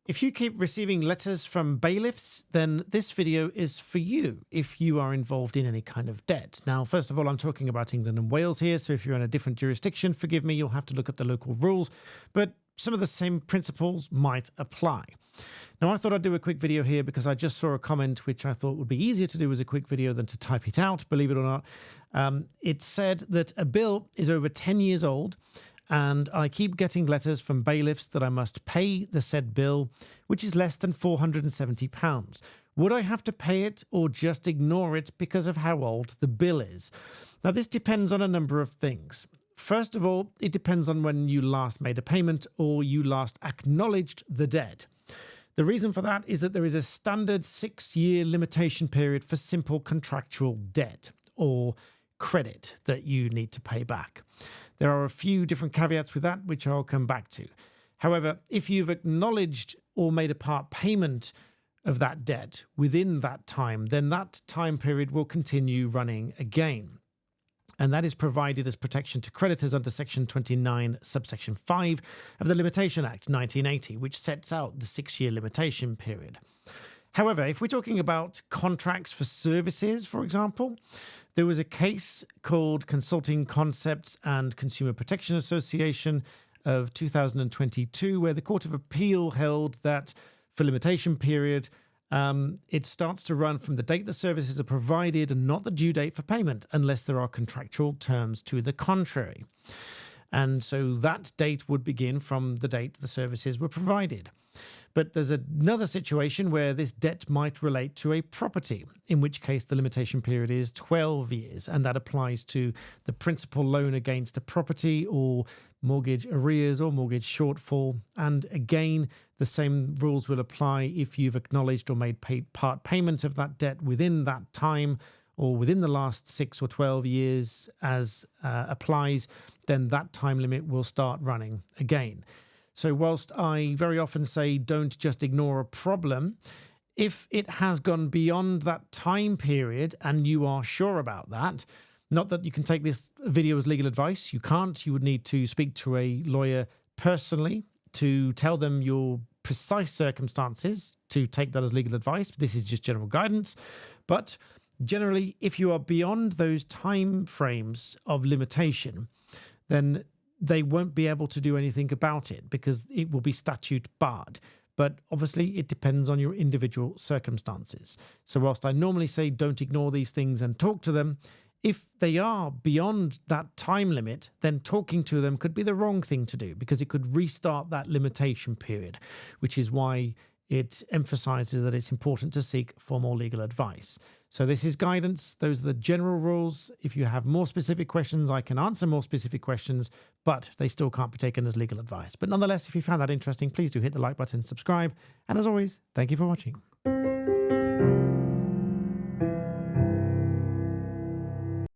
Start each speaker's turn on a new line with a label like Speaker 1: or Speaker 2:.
Speaker 1: If you keep receiving letters from bailiffs, then this video is for you if you are involved in any kind of debt. Now, first of all, I'm talking about England and Wales here, so if you're in a different jurisdiction, forgive me, you'll have to look up the local rules, but some of the same principles might apply. Now, I thought I'd do a quick video here because I just saw a comment which I thought would be easier to do as a quick video than to type it out, believe it or not. It said that a bill is over 10 years old, and I keep getting letters from bailiffs that I must pay the said bill, which is less than £470. Would I have to pay it or just ignore it because of how old the bill is? Now, this depends on a number of things. First of all, it depends on when you last made a payment or you last acknowledged the debt. The reason for that is that there is a standard 6-year limitation period for simple contractual debt or credit that you need to pay back. There are a few different caveats with that, which I'll come back to. However, if you've acknowledged or made a part payment of that debt within that time, then that time period will continue running again. And that is provided as protection to creditors under Section 29, subsection 5 of the Limitation Act 1980, which sets out the 6-year limitation period. However, if we're talking about contracts for services, for example, there was a case called Consulting Concepts and Consumer Protection Association of 2022, where the Court of Appeal held that for limitation period, it starts to run from the date the services are provided and not the due date for payment, unless there are contractual terms to the contrary. And so that date would begin from the date the services were provided. But there's another situation where this debt might relate to a property, in which case the limitation period is 12 years, and that applies to the principal loan against a property or mortgage arrears or mortgage shortfall. And again, the same rules will apply if you've acknowledged or made part payment of that debt within that time or within the last 6 or 12 years as applies, then that time limit will start running again. So whilst I very often say don't just ignore a problem, if it has gone beyond that time period and you are sure about that, not that you can take this video as legal advice, you can't, you would need to speak to a lawyer personally to tell them your precise circumstances to take that as legal advice. This is just general guidance. But generally, if you are beyond those time frames of limitation, then they won't be able to do anything about it because it will be statute barred. But obviously, it depends on your individual circumstances. So whilst I normally say don't ignore these things and talk to them, if they are beyond that time limit, then talking to them could be the wrong thing to do because it could restart that limitation period, which is why it emphasizes that it's important to seek formal legal advice. So this is guidance. Those are the general rules. If you have more specific questions, I can answer more specific questions, but they still can't be taken as legal advice. But nonetheless, if you found that interesting, please do hit the like button, subscribe, and as always, thank you for watching.